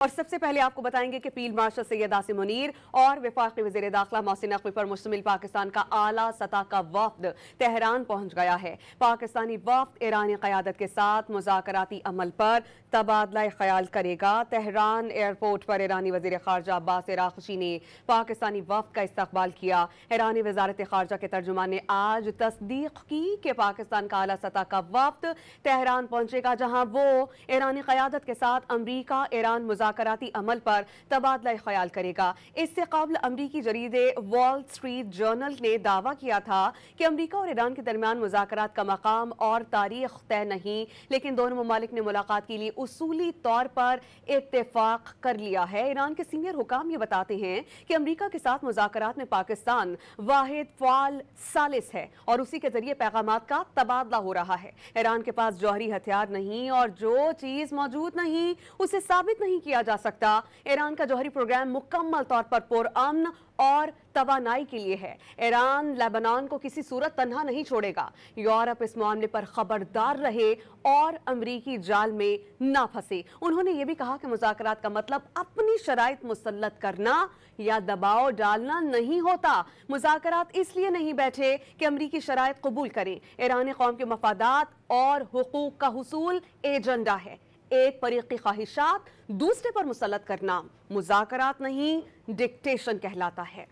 اور سب سے پہلے آپ کو بتائیں گے کہ فیلڈ مارشل سید عاصم منیر اور وفاقی وزیر داخلہ محسن نقوی پر مشتمل پاکستان کا اعلیٰ سطح کا وفد تہران پہنچ گیا ہے۔ پاکستانی وفد ایرانی قیادت کے ساتھ مذاکراتی عمل پر تبادلہ خیال کرے گا۔ تہران ایئرپورٹ پر ایرانی وزیر خارجہ عباس عراقچی نے پاکستانی وفد کا استقبال کیا۔ ایرانی وزارت خارجہ کے ترجمان نے آج تصدیق کی کہ پاکستان کا اعلیٰ سطح کا وفد تہران پہنچے گا، جہاں وہ ایرانی قیادت کے ساتھ امریکہ ایران مذاکراتی عمل پر تبادلہ خیال کرے گا۔ اس سے قبل امریکی جریدے وال سٹریٹ جرنل نے دعویٰ کیا تھا کہ امریکہ اور ایران کے درمیان مذاکرات کا مقام اور تاریخ طے نہیں، لیکن دونوں ممالک نے ملاقات کے لیے اصولی طور پر اتفاق کر لیا ہے۔ ایران کے سینئر حکام یہ بتاتے ہیں کہ امریکہ کے ساتھ مذاکرات میں پاکستان واحد فعال ثالث ہے اور اسی کے ذریعے پیغامات کا تبادلہ ہو رہا ہے۔ ایران کے پاس جوہری ہتھیار نہیں اور جو چیز موجود نہیں اسے ثابت نہیں کیا جا سکتا۔ ایران کا جوہری پروگرام مکمل طور پر پرامن اور توانائی کے لیے ہے۔ ایران لبنان کو کسی صورت تنہا نہیں چھوڑے گا۔ یورپ اس معاملے پر خبردار رہے اور امریکی جال میں نہ پھنسے۔ انہوں نے یہ بھی کہا کہ مذاکرات کا مطلب اپنی شرائط مسلط کرنا یا دباؤ ڈالنا نہیں ہوتا۔ مذاکرات اس لیے نہیں بیٹھے کہ امریکی شرائط قبول کریں۔ ایرانی قوم کے مفادات اور حقوق کا حصول ایجنڈا ہے۔ ایک فریق کی خواہشات دوسرے پر مسلط کرنا مذاکرات نہیں، ڈکٹیشن کہلاتا ہے۔